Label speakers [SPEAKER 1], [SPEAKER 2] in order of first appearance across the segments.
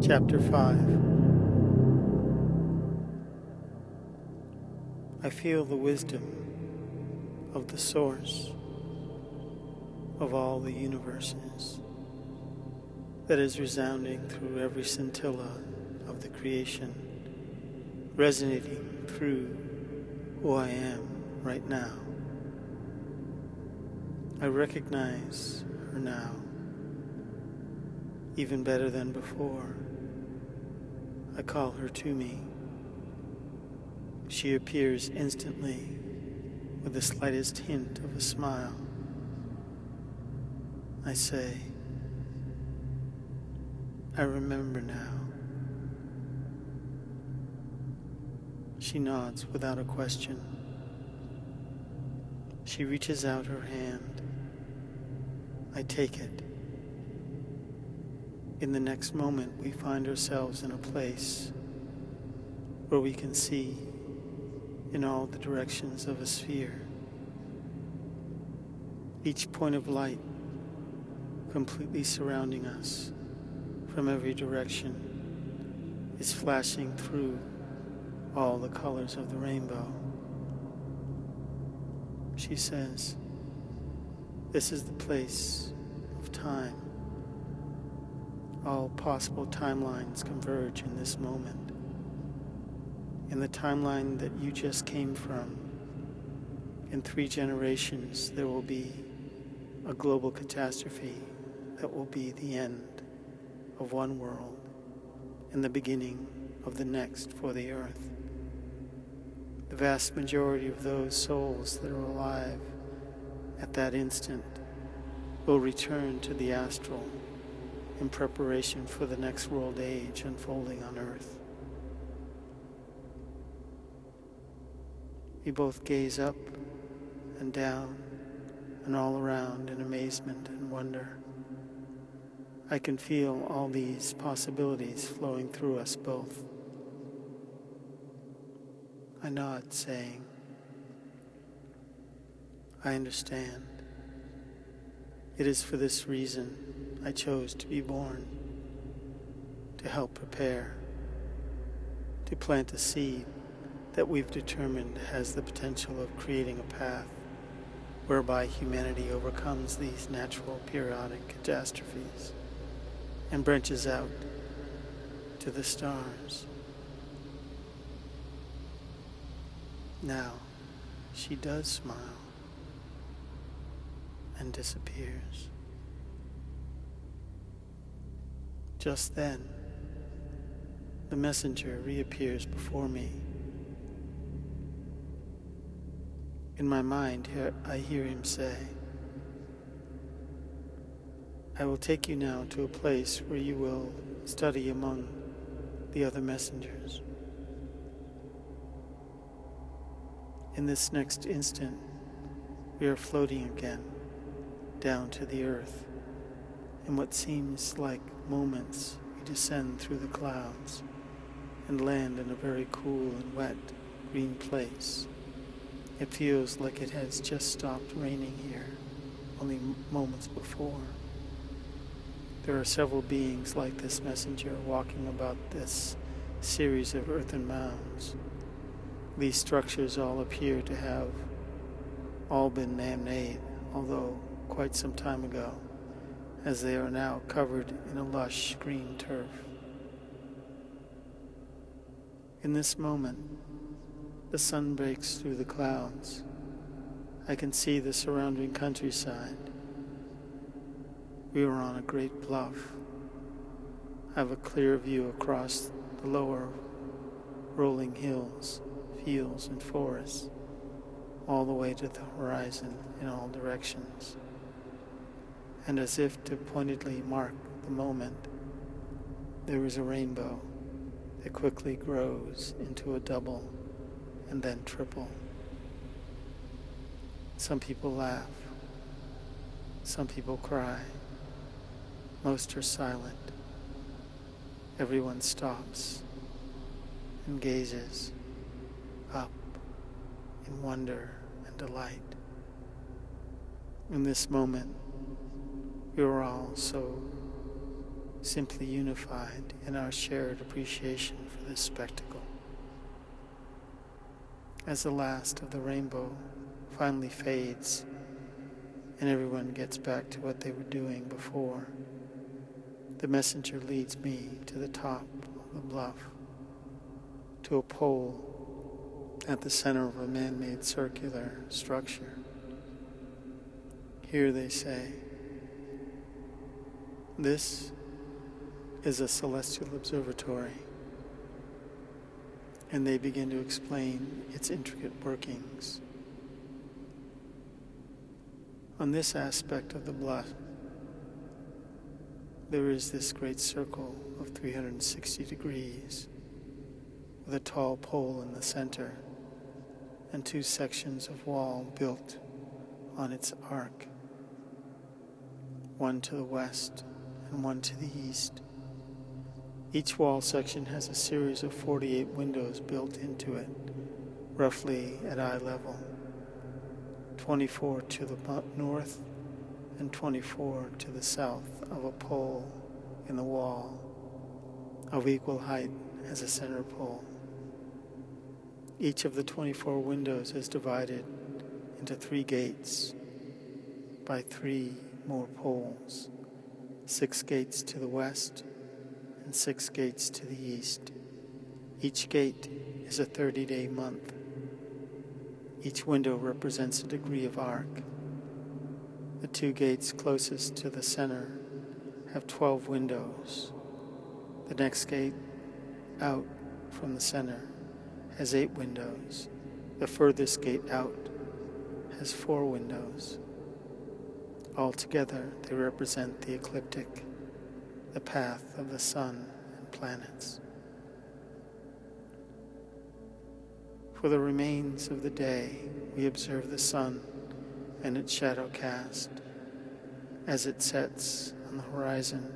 [SPEAKER 1] Chapter 5. I feel the wisdom of the source of all the universes that is resounding through every scintilla of the creation, resonating through who I am right now. I recognize her now, even better than before. I call her to me. She appears instantly with the slightest hint of a smile. I say, I remember now. She nods without a question. She reaches out her hand. I take it. In the next moment, we find ourselves in a place where we can see in all the directions of a sphere. Each point of light completely surrounding us from every direction is flashing through all the colors of the rainbow. She says, this is the place of time. All possible timelines converge in this moment. In the timeline that you just came from, in 3 generations, there will be a global catastrophe that will be the end of one world and the beginning of the next for the earth. The vast majority of those souls that are alive at that instant will return to the astral in preparation for the next world age unfolding on earth. We both gaze up and down and all around in amazement and wonder. I can feel all these possibilities flowing through us both. I nod, saying, I understand. It is for this reason I chose to be born, to help prepare, to plant a seed that we've determined has the potential of creating a path whereby humanity overcomes these natural periodic catastrophes and branches out to the stars. Now, she does smile and disappears. Just then, the messenger reappears before me. In my mind, I hear him say, I will take you now to a place where you will study among the other messengers. In this next instant, we are floating again down to the earth. In what seems like moments, we descend through the clouds and land in a very cool and wet green place. It feels like it has just stopped raining here, only moments before. There are several beings like this messenger walking about this series of earthen mounds. These structures all appear to have all been man-made, although quite some time ago, as they are now covered in a lush green turf. In this moment, the sun breaks through the clouds. I can see the surrounding countryside. We are on a great bluff. I have a clear view across the lower rolling hills, fields, and forests, all the way to the horizon in all directions. And as if to pointedly mark the moment, there is a rainbow that quickly grows into a double and then triple. Some people laugh. Some people cry. Most are silent. Everyone stops and gazes up in wonder and delight. In this moment, we are all so simply unified in our shared appreciation for this spectacle. As the last of the rainbow finally fades and everyone gets back to what they were doing before, the messenger leads me to the top of the bluff, to a pole at the center of a man-made circular structure. Here they say, "This is a celestial observatory," and they begin to explain its intricate workings. On this aspect of the bluff, there is this great circle of 360 degrees, with a tall pole in the center and two sections of wall built on its arc, one to the west and one to the east. Each wall section has a series of 48 windows built into it, roughly at eye level, 24 to the north and 24 to the south of a pole in the wall of equal height as a center pole. Each of the 24 windows is divided into 3 gates by 3 more poles, 6 gates to the west and 6 gates to the east. Each gate is a 30-day month. Each window represents a degree of arc. The 2 gates closest to the center have 12 windows. The next gate out from the center has 8 windows. The furthest gate out has 4 windows. Altogether, they represent the ecliptic, the path of the sun and planets. For the remains of the day, we observe the sun and its shadow cast. As it sets on the horizon,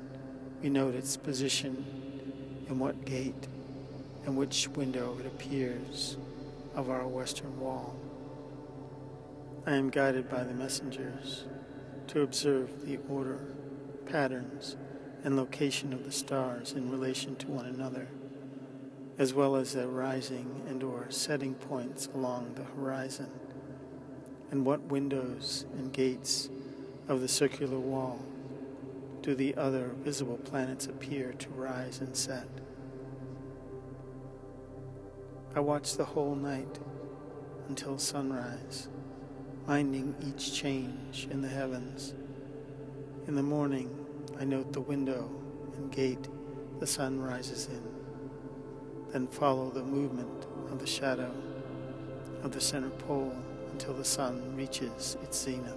[SPEAKER 1] we note its position and what gate and which window it appears of our western wall. I am guided by the messengers to observe the order, patterns, and location of the stars in relation to one another, as well as their rising and or setting points along the horizon, and what windows and gates of the circular wall do the other visible planets appear to rise and set. I watch the whole night until sunrise, minding each change in the heavens. In the morning, I note the window and gate the sun rises in, then follow the movement of the shadow of the center pole until the sun reaches its zenith.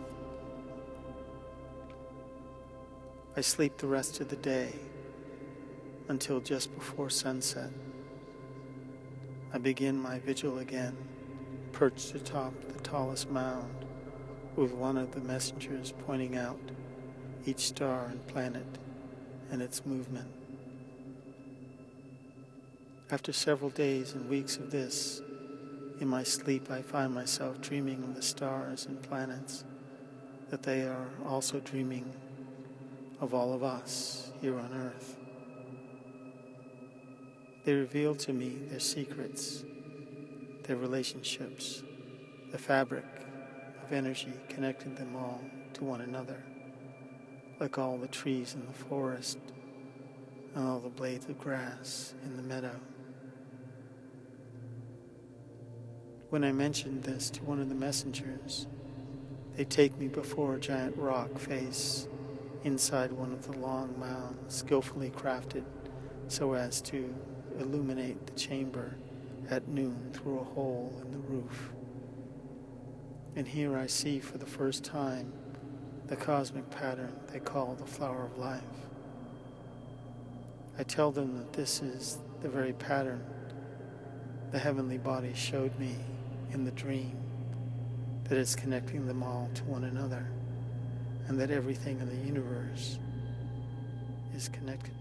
[SPEAKER 1] I sleep the rest of the day until just before sunset. I begin my vigil again, perched atop the tallest mound, with one of the messengers pointing out each star and planet and its movement. After several days and weeks of this, in my sleep I find myself dreaming of the stars and planets, that they are also dreaming of all of us here on Earth. They reveal to me their secrets, their relationships, the fabric of energy connecting them all to one another, like all the trees in the forest and all the blades of grass in the meadow. When I mentioned this to one of the messengers, they take me before a giant rock face inside one of the long mounds, skillfully crafted so as to illuminate the chamber at noon through a hole in the roof. And here I see for the first time the cosmic pattern they call the flower of life. I tell them that this is the very pattern the heavenly body showed me in the dream, that is connecting them all to one another, and that everything in the universe is connected